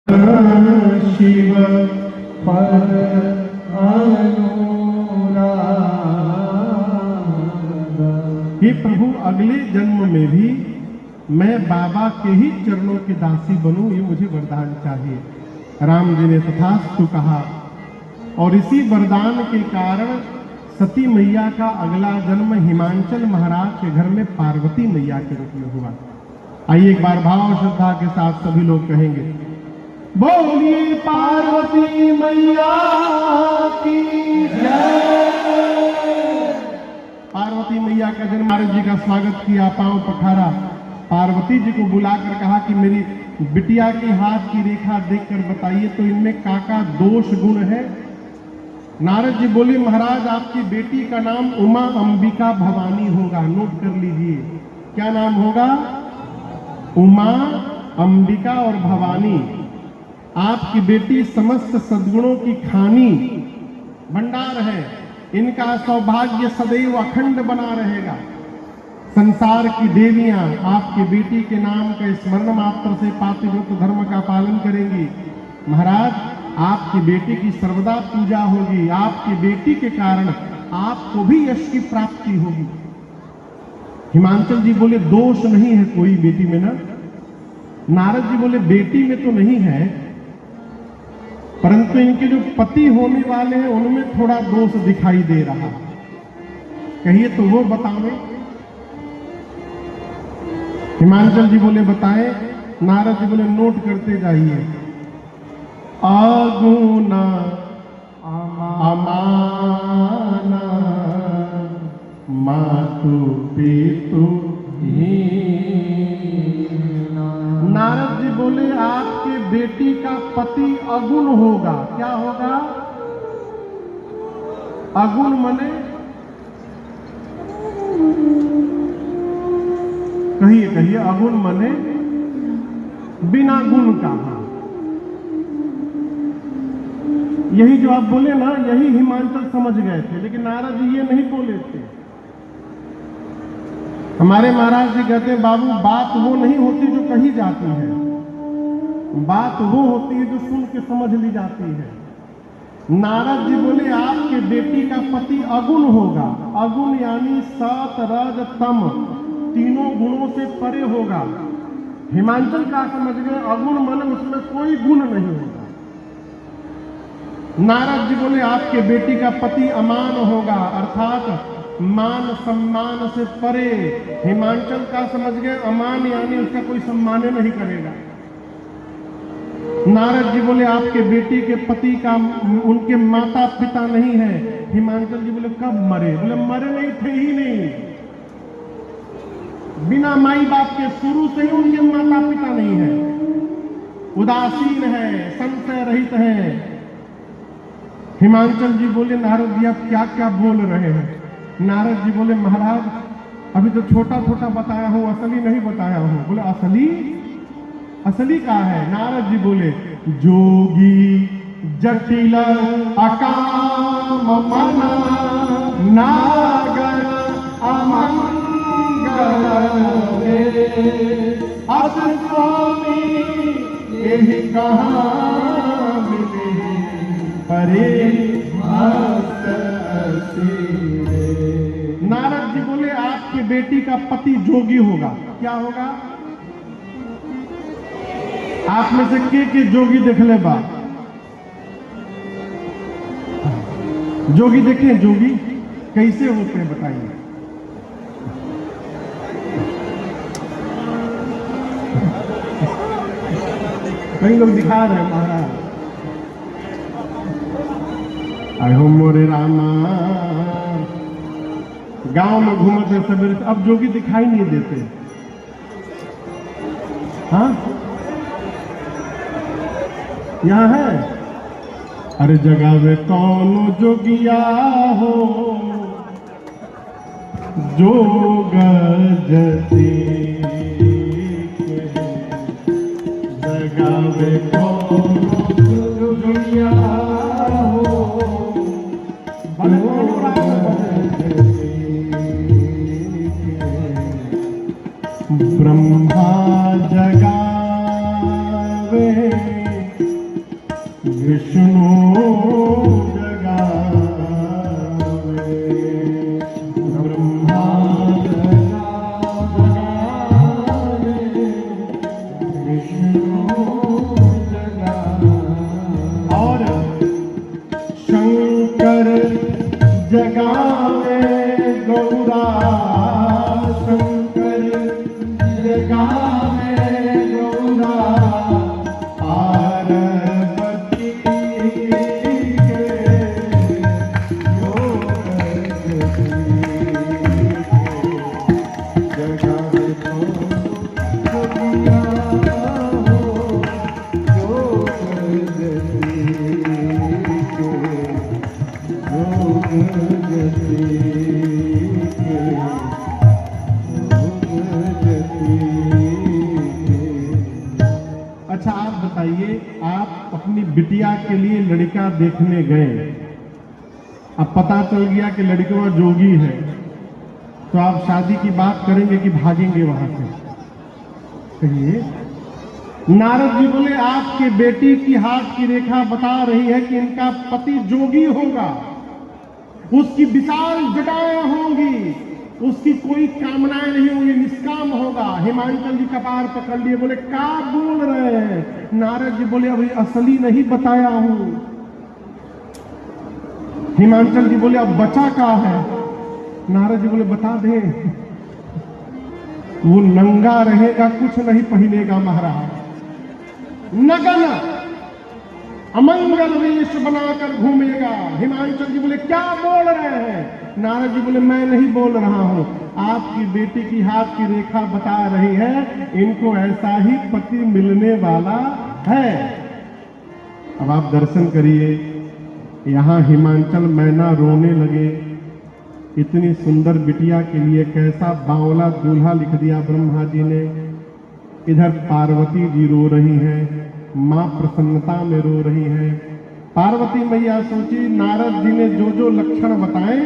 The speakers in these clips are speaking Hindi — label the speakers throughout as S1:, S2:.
S1: शिव पर हे प्रभु, अगले जन्म में भी मैं बाबा के ही चरणों की दासी बनूं, ये मुझे वरदान चाहिए। राम जी ने तथास्तु कहा और इसी वरदान के कारण सती मैया का अगला जन्म हिमांचल महाराज के घर में पार्वती मैया के रूप में हुआ। आइए एक बार भाव श्रद्धा के साथ सभी लोग कहेंगे, बोलिए पार्वती मैया की जय। पार्वती मैया का जन्म, नारद जी का स्वागत किया, पांव पखारा, पार्वती जी को बुलाकर कहा कि मेरी बिटिया की हाथ की रेखा देखकर बताइए तो इनमें काका दोष गुण है। नारद जी बोले, महाराज आपकी बेटी का नाम उमा अंबिका भवानी होगा, नोट कर लीजिए। क्या नाम होगा? उमा, अंबिका और भवानी। आपकी बेटी समस्त सद्गुणों की खानी भंडार है, इनका सौभाग्य सदैव अखंड बना रहेगा। संसार की देवियां आपकी बेटी के नाम का स्मरण मात्र से पातिव्रत धर्म का पालन करेंगी। महाराज आपकी बेटी की सर्वदा पूजा होगी, आपकी बेटी के कारण आपको भी यश की प्राप्ति होगी। हिमांचल जी बोले, दोष नहीं है कोई बेटी में ना। नारद जी बोले, बेटी में तो नहीं है, परंतु इनके जो पति होने वाले हैं उनमें थोड़ा दोष दिखाई दे रहा। कहिए तो वो बतावे। हिमांचल जी बोले, बताएं। नारद जी बोले, नोट करते जाइए। आगुना अमाना मातु पितु हीना। नारद जी बोले, आपके बेटी का पति अगुण होगा। क्या होगा? अगुण मने? कहिए कहिए, अगुण मने बिना गुण का। यही जो आप बोले ना, यही हिमांचल समझ गए थे, लेकिन नारद जी ये नहीं बोले थे। हमारे महाराज जी कहते हैं, बाबू बात वो नहीं होती जो कही जाती है, बात वो होती है जो सुन के समझ ली जाती है। नारद जी बोले, आपके बेटी का पति अगुण होगा। अगुण यानी सत रज तम तीनों गुणों से परे होगा। हिमांचल का समझ गए, अगुण मन उसमें कोई गुण नहीं होगा। नारद जी बोले, आपके बेटी का पति अमान होगा, अर्थात मान सम्मान से परे। हिमांचल का समझ गए, अमान यानी उसका कोई सम्मान नहीं करेगा। नारद जी बोले, आपके बेटी के पति का उनके माता पिता नहीं है। हिमांचल जी बोले, कब मरे? बोले, मरे नहीं थे ही नहीं, बिना माई बाप के शुरू से ही उनके माता पिता नहीं है, उदासीन है, संशय रहित है। हिमांचल जी बोले, नारद जी आप क्या क्या बोल रहे हैं? नारद जी बोले, महाराज अभी तो छोटा छोटा बताया हूं, असली नहीं बताया हूं। बोले, असली? असली का है? नारद जी बोले, जोगी जटिल अकाम मन नागर अमंगल अस स्वामी यही कहाँ मिले परे। नारद जी बोले, आपकी बेटी का पति जोगी होगा। क्या होगा? आप में से के जोगी देख ले बा? जोगी देखे? जोगी कैसे होते हैं बताइए? कई लोग दिखा रहे हैं महाराज। आयो मोरे रामा, गांव में घूमते सवेरे, अब जोगी दिखाई नहीं देते। हाँ, यहाँ है। अरे जगावे कौन जोगिया हो, जोग जती जगावे कौन जोगिया हो, ब्रह्मा जगावे विष्णु जगावे, ब्रह्मा जगावे, विष्णु जगावे, और शंकर जगावे गौरा, शंकर जगावे गौरा, पार्वती के योग जगावे तो दुनिया हो, योग अच्छा, आप बताइए, आप अपनी बिटिया के लिए लड़का देखने गए, अब पता चल गया कि लड़का जोगी है, तो आप शादी की बात करेंगे कि भागेंगे वहां से? कहिए। नारद जी बोले, आपके बेटी की हाथ की रेखा बता रही है कि इनका पति जोगी होगा, उसकी विशाल जटाएं होंगी, उसकी कोई कामनाएं नहीं होंगी, निष्काम होगा। हिमांचल जी कपार पकड़ लिए, बोले क्या बोल रहे हैं? नारद जी बोले, अभी असली नहीं बताया हूं। हिमांचल जी बोले, अब बचा क्या है? नारद जी बोले, बता दे। वो नंगा रहेगा, कुछ नहीं पहनेगा महाराज, नगन अमंगल वेश बनाकर घूमेगा। हिमांचल जी बोले, क्या बोल रहे हैं? नारद जी बोले, मैं नहीं बोल रहा हूं, आपकी बेटी की हाथ की रेखा बता रही है, इनको ऐसा ही पति मिलने वाला है। अब आप दर्शन करिए, यहां हिमांचल मैना रोने लगे, इतनी सुंदर बिटिया के लिए कैसा बावला दूल्हा लिख दिया ब्रह्मा जी ने। इधर पार्वती जी रो रही हैं, मां प्रसन्नता में रो रही हैं। पार्वती मैया सोची, नारद जी ने जो जो लक्षण बताए,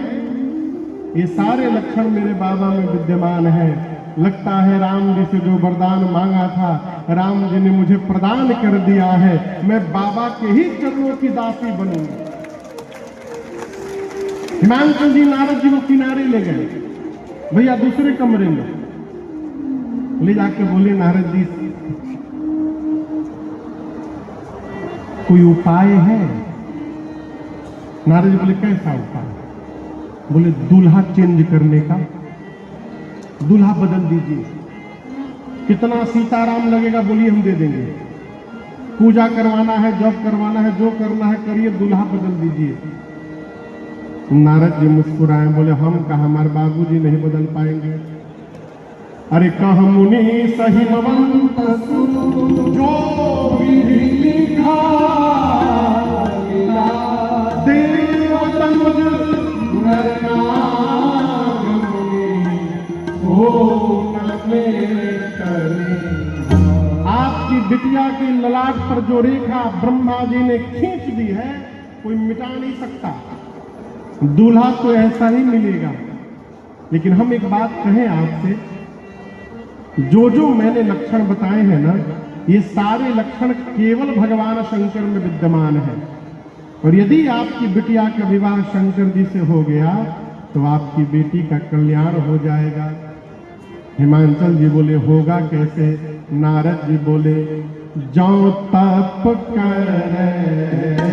S1: ये सारे लक्षण मेरे बाबा में विद्यमान है। लगता है राम जी से जो वरदान मांगा था, राम जी ने मुझे प्रदान कर दिया है, मैं बाबा के ही चरणों की दासी बनूंगी। हिमांचल जी नारद जी को किनारे ले गए, भैया दूसरे कमरे में ले जाके बोले, नारद जी कोई उपाय है? नारद जी बोले, कैसा उपाय? बोले, दूल्हा चेंज करने का, दूल्हा बदल दीजिए। कितना सीताराम लगेगा बोलिए, हम दे देंगे। पूजा करवाना है, जप करवाना है, जो करना है करिए, दूल्हा बदल दीजिए। नारद जी मुस्कुराए, बोले, हम कहा, हमारे बाबूजी नहीं बदल पाएंगे। अरे कह मुनि सहिमवंत जो विधि लिखा, देव तनुज नर नाग मुनि हो न करे। आपकी बिटिया की ललाट पर जो रेखा ब्रह्मा जी ने खींच दी है, कोई मिटा नहीं सकता। दूल्हा तो ऐसा ही मिलेगा। लेकिन हम एक बात कहें आपसे, जो जो मैंने लक्षण बताए हैं ना, ये सारे लक्षण केवल भगवान शंकर में विद्यमान है। और यदि आपकी बिटिया का विवाह शंकर जी से हो गया तो आपकी बेटी का कल्याण हो जाएगा। हिमांचल जी बोले, होगा कैसे? नारद जी बोले, जो तप करे